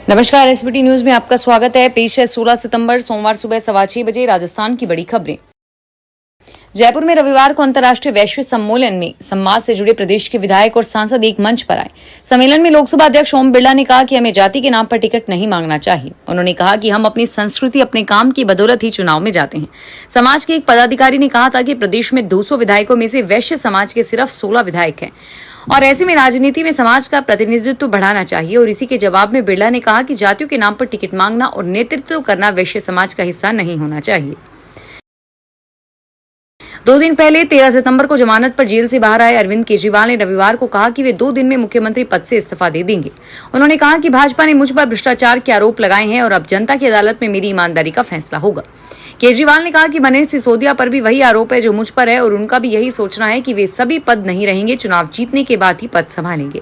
नमस्कार, SBT news में आपका स्वागत है। पेश है 16 सितंबर सोमवार सुबह 6:15 बजे राजस्थान की बड़ी खबरें। जयपुर में रविवार को अंतर्राष्ट्रीय वैश्विक सम्मेलन में समाज से जुड़े प्रदेश के विधायक और सांसद एक मंच पर आए। सम्मेलन में लोकसभा अध्यक्ष ओम बिरला ने कहा कि हमें जाति के नाम पर टिकट नहीं मांगना चाहिए। उन्होंने कहा कि हम अपनी संस्कृति, अपने काम की बदौलत ही चुनाव में जाते हैं। समाज के एक पदाधिकारी ने कहा था कि प्रदेश में 200 विधायकों में से वैश्य समाज के सिर्फ 16 विधायक हैं और ऐसे में राजनीति में समाज का प्रतिनिधित्व बढ़ाना चाहिए। और इसी के जवाब में बिरला ने कहा कि जातियों के नाम पर टिकट मांगना और नेतृत्व करना वैश्य समाज का हिस्सा नहीं होना चाहिए। 2 दिन पहले 13 सितंबर को जमानत पर जेल से बाहर आए अरविंद केजरीवाल ने रविवार को कहा कि वे 2 दिन में मुख्यमंत्री पद से इस्तीफा दे देंगे। उन्होंने कहा कि भाजपा ने मुझ पर भ्रष्टाचार के आरोप लगाए हैं और अब जनता की अदालत में मेरी ईमानदारी का फैसला होगा। केजरीवाल ने कहा कि मनीष सिसोदिया पर भी वही आरोप है जो मुझ पर है और उनका भी यही सोचना है कि वे सभी पद नहीं रहेंगे, चुनाव जीतने के बाद ही पद संभालेंगे।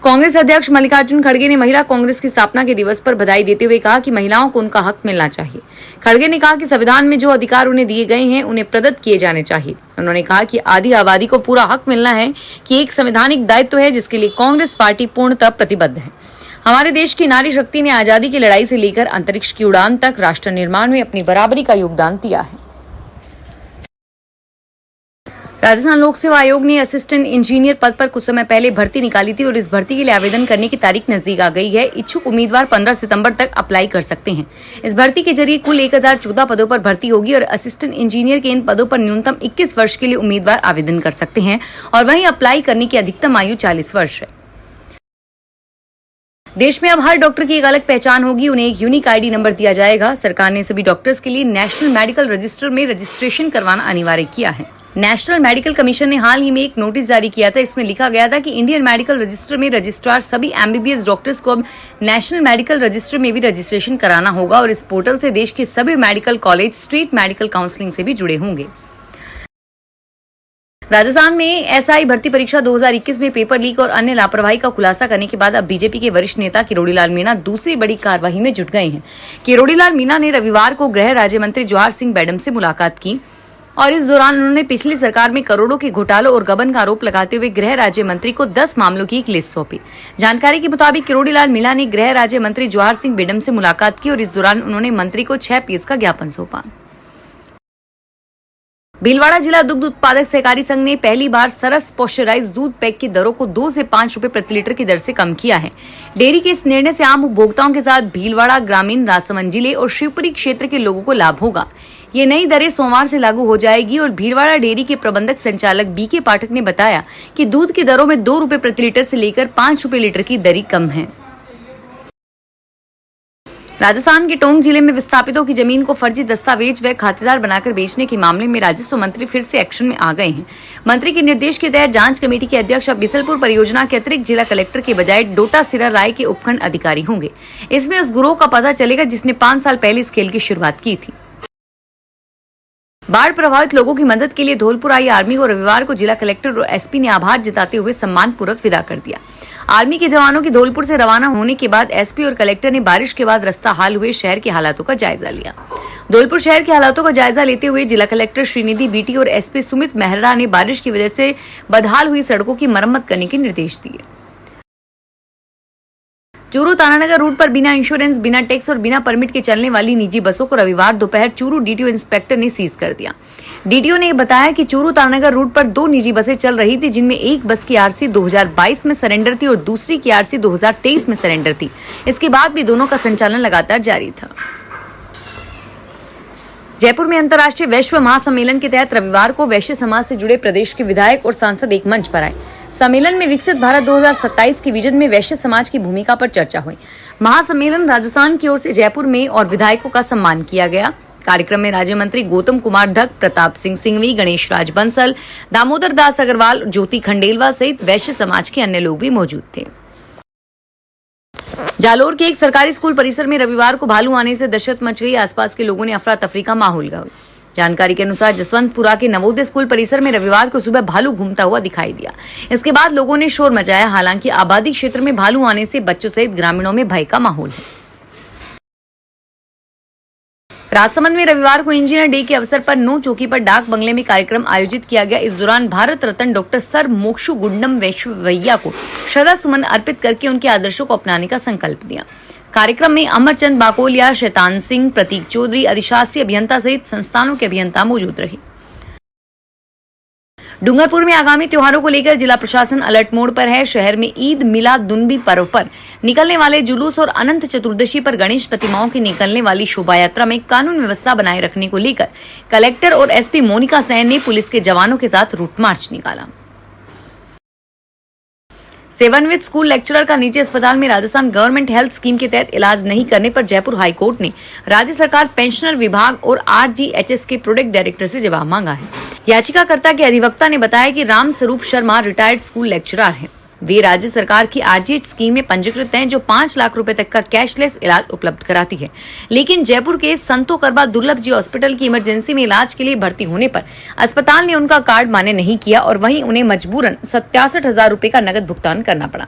कांग्रेस अध्यक्ष मल्लिकार्जुन खड़गे ने महिला कांग्रेस की स्थापना के दिवस पर बधाई देते हुए कहा कि महिलाओं को उनका हक मिलना चाहिए। खड़गे ने कहा कि संविधान में जो अधिकार उन्हें दिए गए हैं उन्हें प्रदत्त किए जाने चाहिए। उन्होंने कहा कि आधी आबादी को पूरा हक मिलना है कि एक संवैधानिक दायित्व है जिसके लिए कांग्रेस पार्टी पूर्णतः प्रतिबद्ध है। हमारे देश की नारी शक्ति ने आजादी की लड़ाई से लेकर अंतरिक्ष की उड़ान तक राष्ट्र निर्माण में अपनी बराबरी का योगदान दिया है। राजस्थान लोक सेवा आयोग ने असिस्टेंट इंजीनियर पद पर कुछ समय पहले भर्ती निकाली थी और इस भर्ती के लिए आवेदन करने की तारीख नजदीक आ गई है। इच्छुक उम्मीदवार 15 सितंबर तक अप्लाई कर सकते हैं। इस भर्ती के जरिए कुल 1014 पदों पर भर्ती होगी और असिस्टेंट इंजीनियर के इन पदों पर न्यूनतम 21 वर्ष के लिए उम्मीदवार आवेदन कर सकते हैं और वहीं अप्लाई करने की अधिकतम आयु 40 वर्ष है। देश में अब हर डॉक्टर की एक अलग पहचान होगी, उन्हें एक यूनिक आईडी नंबर दिया जाएगा। सरकार ने सभी डॉक्टर्स के लिए नेशनल मेडिकल रजिस्टर में रजिस्ट्रेशन करवाना अनिवार्य किया है। नेशनल मेडिकल कमीशन ने हाल ही में एक नोटिस जारी किया था। इसमें लिखा गया था कि इंडियन मेडिकल रजिस्टर में रजिस्ट्रार सभी एमबीबीएस डॉक्टर्स को अब नेशनल मेडिकल रजिस्टर में भी रजिस्ट्रेशन कराना होगा और इस पोर्टल से देश के सभी medical college street medical counselling से भी जुड़े होंगे। राजस्थान में एसआई भर्ती परीक्षा 2021 में पेपर लीक और अन्य लापरवाही का खुलासा करने के बाद अब बीजेपी के वरिष्ठ नेता किरोड़ीलाल मीणा दूसरी बड़ी कार्रवाई में जुट गए हैं। किरोड़ीलाल मीणा ने रविवार को गृह राज्य मंत्री जवाहर सिंह बेडम से मुलाकात की और इस दौरान उन्होंने पिछली सरकार में करोड़ों के घोटालों और गबन का आरोप लगाते हुए गृह राज्य मंत्री को 10 मामलों की एक लिस्ट सौंपी। जानकारी के मुताबिक किरोड़ीलाल मीणा ने गृह राज्य मंत्री जवाहर सिंह बेडम से मुलाकात की और इस दौरान उन्होंने मंत्री को 6 पेज का ज्ञापन सौंपा। भीलवाड़ा जिला दुग्ध उत्पादक सहकारी संघ ने पहली बार सरस पॉस्चराइज्ड दूध पैक की दरों को 2 से 5 रुपए प्रति लीटर की दर से कम किया है। डेयरी के इस निर्णय से आम उपभोक्ताओं के साथ भीलवाड़ा ग्रामीण, राजसमंद जिले और शिवपुरी क्षेत्र के लोगों को लाभ होगा। ये नई दरें सोमवार से लागू हो जाएगी और भीलवाड़ा डेयरी के प्रबंधक संचालक बीके पाठक ने बताया कि दूध की दरों में 2 रुपए प्रति लीटर से लेकर 5 रुपए लीटर की दरें कम है। राजस्थान के टोंक जिले में विस्थापितों की जमीन को फर्जी दस्तावेज व खातेदार बनाकर बेचने के मामले में राजस्व मंत्री फिर से एक्शन में आ गए हैं। मंत्री के निर्देश के तहत जांच कमेटी के अध्यक्ष अब बिसलपुर परियोजना के अतिरिक्त जिला कलेक्टर के बजाय डोटा सिरा राय के उपखंड अधिकारी होंगे। इसमें उस गिरोह का पता चलेगा जिसने 5 साल पहले इस खेल की शुरुआत की थी। बाढ़ प्रभावित लोगों की मदद के लिए धौलपुर आई आर्मी को रविवार को जिला कलेक्टर और एसपी ने आभार जताते हुए सम्मान पूर्वक विदा कर दिया। आर्मी के जवानों की धौलपुर से रवाना होने के बाद एसपी और कलेक्टर ने बारिश के बाद रास्ता हाल हुए शहर के हालातों का जायजा लिया। धौलपुर शहर के हालातों का जायजा लेते हुए जिला कलेक्टर श्रीनिधि बीटी और एसपी सुमित मेहरा ने बारिश की वजह से बदहाल हुई सड़कों की मरम्मत करने के निर्देश दिए। चूरू तानानगर रूट पर बिना इंश्योरेंस, बिना टैक्स और बिना परमिट के चलने वाली निजी बसों को रविवार दोपहर चूरू डीटीओ इंस्पेक्टर ने सीज कर दिया। डीटीओ ने बताया कि चूरू तानानगर रूट पर 2 निजी बसें चल रही थी, जिनमें एक बस की आरसी 2022 में सरेंडर थी और दूसरी की आरसी 2023 में सरेंडर थी। इसके बाद भी दोनों का संचालन लगातार जारी था। जयपुर में अंतर्राष्ट्रीय वैश्व महासम्मेलन के तहत रविवार को वैश्य समाज से जुड़े प्रदेश के विधायक और सांसद एक मंच पर आए। सम्मेलन में विकसित भारत 2027 के विजन में वैश्य समाज की भूमिका पर चर्चा हुई। महासम्मेलन राजस्थान की ओर से जयपुर में और विधायकों का सम्मान किया गया। कार्यक्रम में राज्य मंत्री गौतम कुमार धक, प्रताप सिंह सिंघवी, गणेश राज बंसल, दामोदर दास अग्रवाल, ज्योति खंडेलवा सहित वैश्य समाज के अन्य लोग भी मौजूद थे। जालोर के एक सरकारी स्कूल परिसर में रविवार को भालू आने से दहशत मच गई। आसपास के लोगों ने अफरा तफरी का माहौल किया। जानकारी के अनुसार जसवंतपुरा के नवोदय स्कूल परिसर में रविवार को सुबह भालू घूमता हुआ दिखाई दिया। इसके बाद लोगों ने शोर मचाया। हालांकि आबादी क्षेत्र में भालू आने से बच्चों सहित ग्रामीणों में भय का माहौल है। राजसमंद में रविवार को इंजीनियर डे के अवसर पर नो चौकी पर डाक बंगले में कार्यक्रम आयोजित किया गया। इस दौरान Bharat Ratna doctor sir मोक्षु Gundam वैश्ववैया को श्रद्धा सुमन अर्पित करके उनके आदर्शों को अपनाने का संकल्प दिया। कार्यक्रम में अमरचंद बाकोलिया, शैतान सिंह, प्रतीक चौधरी, अधिशासी अभियंता सहित संस्थानों के अभियंता मौजूद रहे। डूंगरपुर में आगामी त्योहारों को लेकर जिला प्रशासन अलर्ट मोड पर है। शहर में ईद मिलादुन्नबी पर्व पर निकलने वाले जुलूस और अनंत चतुर्दशी पर गणेश प्रतिमाओं की निकलने वाली शोभा यात्रा में कानून व्यवस्था बनाए रखने को लेकर कलेक्टर और एसपी मोनिका सैन ने पुलिस के जवानों के साथ रूट मार्च निकाला। सेवानिवृत्त स्कूल लेक्चरर का निजी अस्पताल में राजस्थान गवर्नमेंट हेल्थ स्कीम के तहत इलाज नहीं करने पर जयपुर हाईकोर्ट ने राज्य सरकार, पेंशनर विभाग और आरजीएचएस के प्रोजेक्ट डायरेक्टर से जवाब मांगा है। याचिकाकर्ता के अधिवक्ता ने बताया कि Ram Swaroop Sharma retired school lecturer हैं। वे राज्य सरकार की आरजीएच स्कीम में पंजीकृत हैं, जो 5 लाख रुपए तक का कैशलेस इलाज उपलब्ध कराती है। लेकिन जयपुर के संतो करबा दुर्लभ जी हॉस्पिटल की इमरजेंसी में इलाज के लिए भर्ती होने पर अस्पताल ने उनका कार्ड मान्य नहीं किया और वहीं उन्हें मजबूरन 67,000 रुपए का नकद भुगतान करना पड़ा।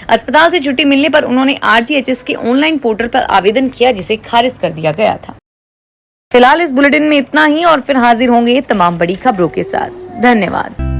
अस्पताल से छुट्टी मिलने पर उन्होंने आरजीएचएस के ऑनलाइन पोर्टल पर आवेदन किया, जिसे खारिज कर दिया गया था। फिलहाल इस बुलेटिन में इतना ही और फिर हाजिर होंगे तमाम बड़ी खबरों के साथ। धन्यवाद।